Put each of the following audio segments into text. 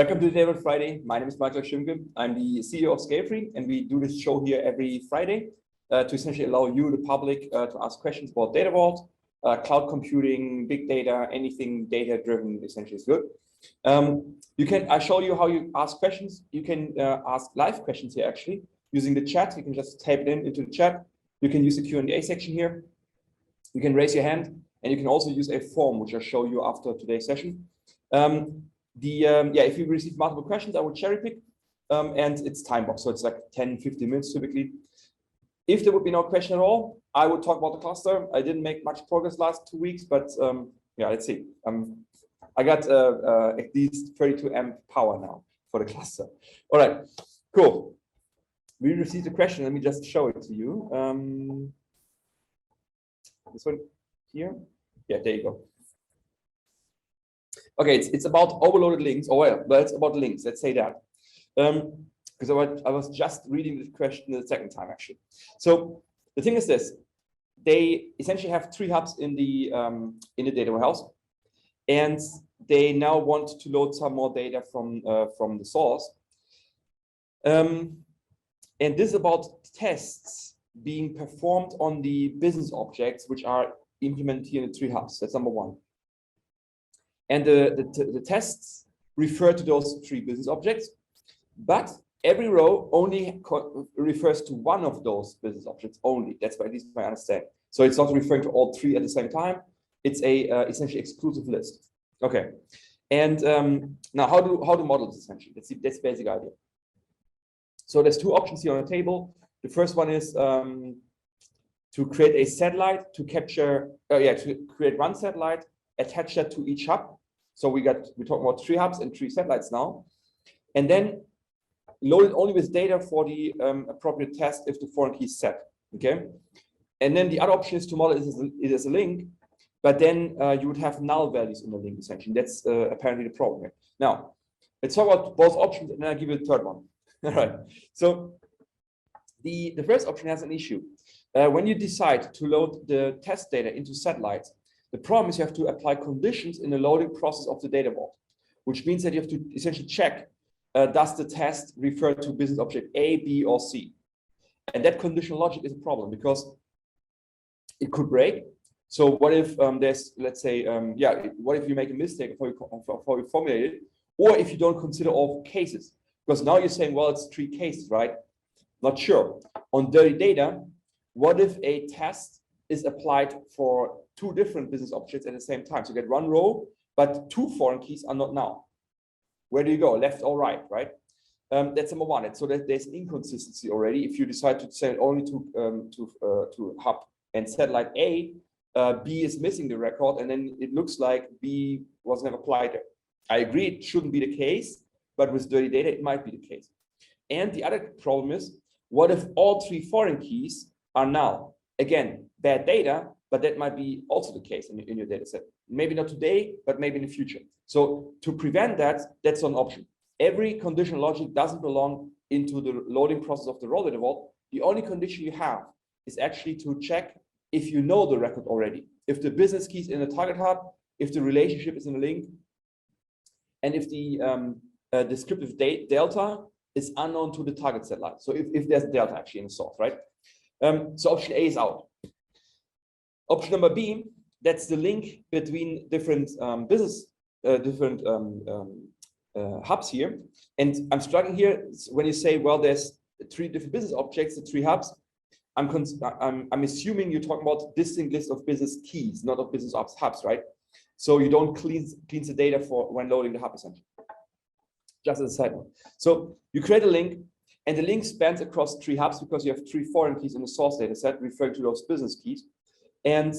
Welcome to the Day on Friday. My name is Michael Olschimke. I'm the CEO of Scalefree, and we do this show here every Friday to essentially allow you, the public, to ask questions about data vault, cloud computing, big data, anything data-driven essentially is good. I show you how you ask questions. You can ask live questions here actually using the chat. You can just type it into the chat. You can use the Q&A section here. You can raise your hand, and you can also use a form, which I'll show you after today's session. If you receive multiple questions, I will cherry pick, and it's time box, so it's like 10-15 minutes typically. If there would be no question at all, I would talk about the cluster. I didn't make much progress last 2 weeks, but yeah, let's see. I got at least 32 amp power now for the cluster. All right, cool. We received a question. Let me just show it to you. This one here. Yeah, there you go. Okay, it's about overloaded links. Oh well, but it's about links. Let's say that, because I was just reading the question the second time actually. So the thing is this: they essentially have 3 hubs in the data warehouse, and they now want to load some more data from the source. And this is about tests being performed on the business objects which are implemented here in the 3 hubs. That's number 1. And the tests refer to those 3 business objects, but every row only refers to one of those business objects only. That's at least my understanding. So it's not referring to all 3 at the same time. It's a essentially exclusive list. Okay. And now how to model this essentially? That's the basic idea. So there's 2 options here on the table. The first one is to create a satellite to capture. To create one satellite, attach that to each hub. So we talk about 3 hubs and 3 satellites now, and then load it only with data for the appropriate test if the foreign key is set. Okay, and then the other option is to model it as a link, but then you would have null values in the link essentially. That's apparently the problem here. Now let's talk about both options, and then I'll give you the third one. All right. So the first option has an issue. When you decide to load the test data into satellites, the problem is you have to apply conditions in the loading process of the data vault, which means that you have to essentially check, does the test refer to business object A, B, or C? And that conditional logic is a problem because it could break. So what if there's, let's say, what if you make a mistake before you formulate it, or if you don't consider all cases? Because now you're saying, well, it's 3 cases, right? Not sure. On dirty data, what if a test is applied for 2 different business objects at the same time? So you get 1 row, but 2 foreign keys are not now. Where do you go, left or right? That's number 1. So that there's inconsistency already. If you decide to send only to hub and satellite A, B is missing the record, and then it looks like B was never applied there. I agree it shouldn't be the case, but with dirty data it might be the case. And the other problem is, what if all 3 foreign keys are now? Again, bad data, but that might be also the case in your data set. Maybe not today, but maybe in the future. So to prevent that, that's an option. Every conditional logic doesn't belong into the loading process of the raw data vault. The only condition you have is actually to check if you know the record already. If the business key is in the target hub, if the relationship is in the link, and if the descriptive delta is unknown to the target satellite. So if there's a delta actually in the source, right? So option A is out. Option number B, that's the link between different hubs here. And I'm struggling here when you say, well, there's 3 different business objects, the 3 hubs. I'm assuming you're talking about distinct list of business keys, not of business hubs, right? So you don't cleanse the data for when loading the hub essentially. Just as a side note. So you create a link, and the link spans across 3 hubs because you have 3 foreign keys in the source data set referring to those business keys. And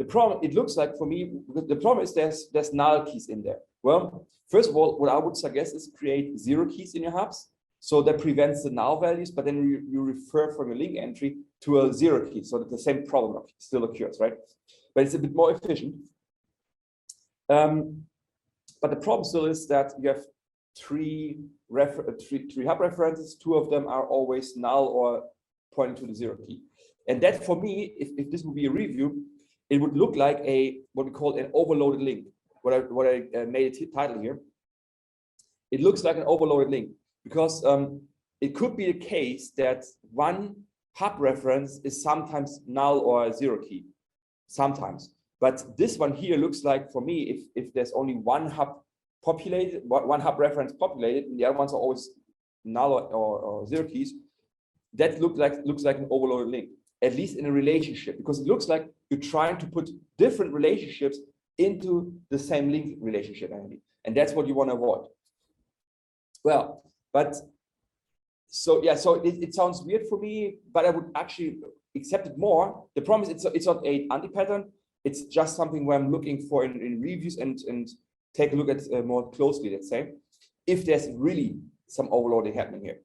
the problem, it looks like for me, the problem is there's null keys in there. Well, first of all, what I would suggest is create 0 keys in your hubs. So that prevents the null values, but then you refer from a link entry to a 0 key so that the same problem still occurs, right? But it's a bit more efficient. But the problem still is that you have 3 hub references. 2 of them are always null or pointing to the 0 key. And that for me, if this would be a review, it would look like what we call an overloaded link. What I made a title here. it looks like an overloaded link because it could be the case that one hub reference is sometimes null or a zero key, sometimes. But this one here looks like, for me, if there's only one hub populated, one hub reference populated, and the other ones are always null or zero keys, that looks like an overloaded link, at least in a relationship, because it looks like you're trying to put different relationships into the same link relationship, and that's what you want to avoid. Well, but so yeah, so it sounds weird for me, but I would actually accept it more. The problem is it's not a anti-pattern. It's just something where I'm looking for in reviews and take a look at more closely, let's say, if there's really some overloading happening here.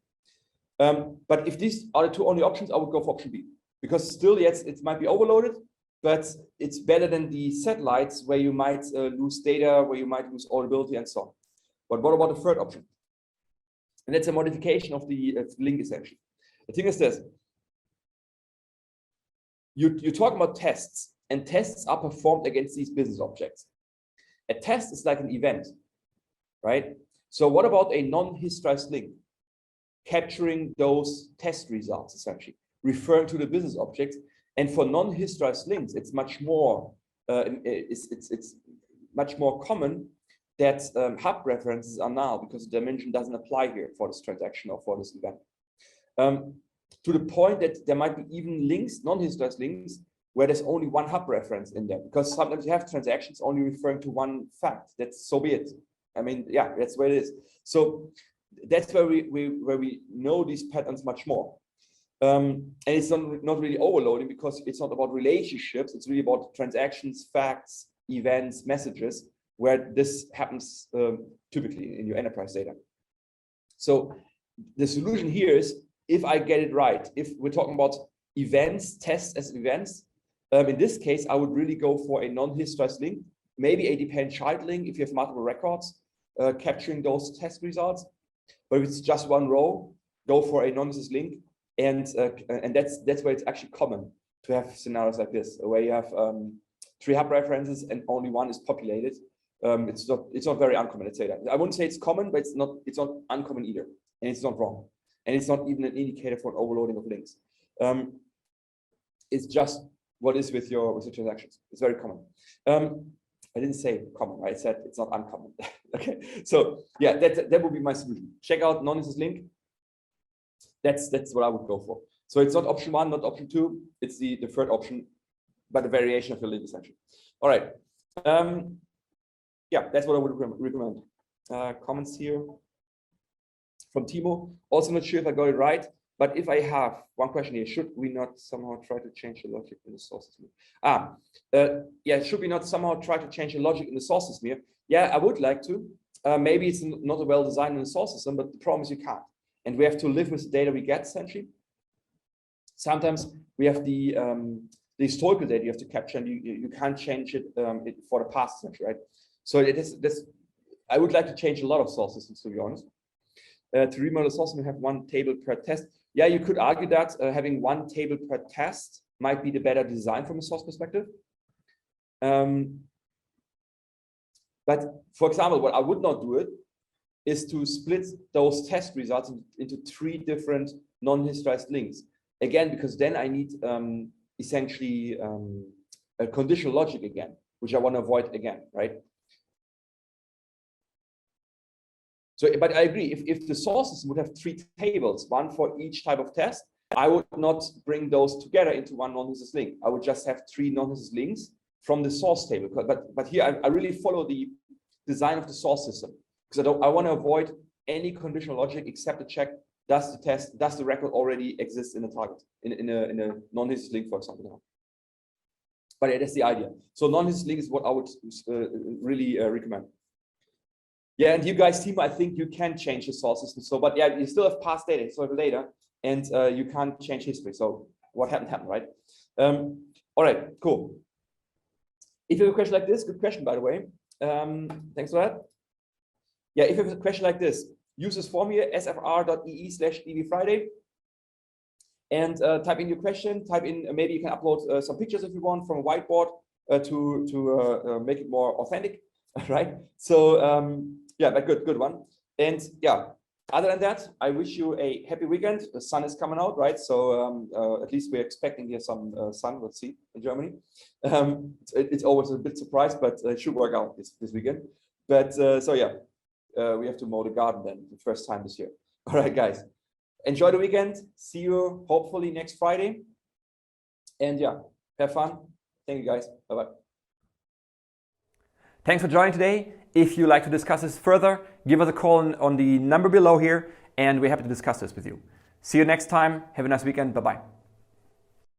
But if these are the two only options, I would go for option B, because still, yes, it might be overloaded, but it's better than the satellites where you might lose data, where you might lose auditability and so on. But what about the third option? And that's a modification of the link essentially. The thing is this: you talk about tests, and tests are performed against these business objects. A test is like an event, right? So what about a non-hysterized link? Capturing those test results, essentially, referring to the business objects. And for non-hysterized links, it's much more it's much more common that hub references are null, because the dimension doesn't apply here for this transaction or for this event. To the point that there might be even links, non-hysterized links, where there's only one hub reference in there, because sometimes you have transactions only referring to one fact. That's so be it. I mean, yeah, that's where it is. So that's where we know these patterns much more. And it's not really overloading, because it's not about relationships. It's really about transactions, facts, events, messages, where this happens typically in your enterprise data. So the solution here is, if I get it right, if we're talking about events, tests as events, in this case, I would really go for a non-hysterized link, maybe a depend child link if you have multiple records, capturing those test results. But if it's just one row, go for a non-hysterized link, and that's where it's actually common to have scenarios like this, where you have 3 hub references and only one is populated. It's not very uncommon, let's say that. I wouldn't say it's common, but it's not uncommon either, and it's not wrong, and it's not even an indicator for an overloading of links. It's just what is with your transactions. It's very common. I didn't say common, right? I said it's not uncommon. Okay, so yeah, that would be my solution. Check out non-hysterized link. That's what I would go for. So it's not option 1, not option 2. It's the third option, but a variation of the link essentially. All right. Yeah, that's what I would recommend. Comments here from Timo. Also not sure if I got it right, but if I have one question here, should we not somehow try to change the logic in the sources? Yeah, should we not somehow try to change the logic in the source system here? Yeah, I would like to. Maybe it's not a well designed in the source system, but the problem is you can't. And we have to live with the data we get, essentially. Sometimes we have the historical data you have to capture, and you can't change it, for the past, essentially, right? So it is this. I would like to change a lot of source systems, to be honest. To remodel source system, have one table per test. Yeah, you could argue that having one table per test might be the better design from a source perspective. But for example, what I would not do it is to split those test results into 3 different non-hysterized links. Again, because then I need essentially a conditional logic again, which I want to avoid again, right? So, but I agree, if the sources would have 3 tables, one for each type of test, I would not bring those together into one non-hysterized link. I would just have 3 non-hysterized links from the source table. But here I really follow the design of the source system, because I want to avoid any conditional logic except to check, does the record already exist in a target, in a non-hysterized link, for example. But yeah, that's the idea. So non-hysterized link is what I would really recommend. Yeah, and you guys, Timo, I think you can change the source system. So, but yeah, you still have past data, historical data, and you can't change history. So what happened, right? All right, cool. If you have a question like this, good question, by the way. Thanks for that. Yeah, if you have a question like this, use this form here, sfr.ee/dbfriday, and type in your question. Type in, maybe you can upload some pictures if you want from a whiteboard to make it more authentic, right? So yeah, but good one. And yeah, other than that, I wish you a happy weekend. The sun is coming out, right? So at least we're expecting here some sun. Let's see in Germany. It's always a bit surprised, but it should work out this weekend. But so yeah, we have to mow the garden then, the first time this year. All right, guys, enjoy the weekend. See you hopefully next Friday. And yeah, have fun. Thank you, guys. Bye-bye. Thanks for joining today. If you'd like to discuss this further, give us a call on the number below here, and we're happy to discuss this with you. See you next time. Have a nice weekend. Bye-bye.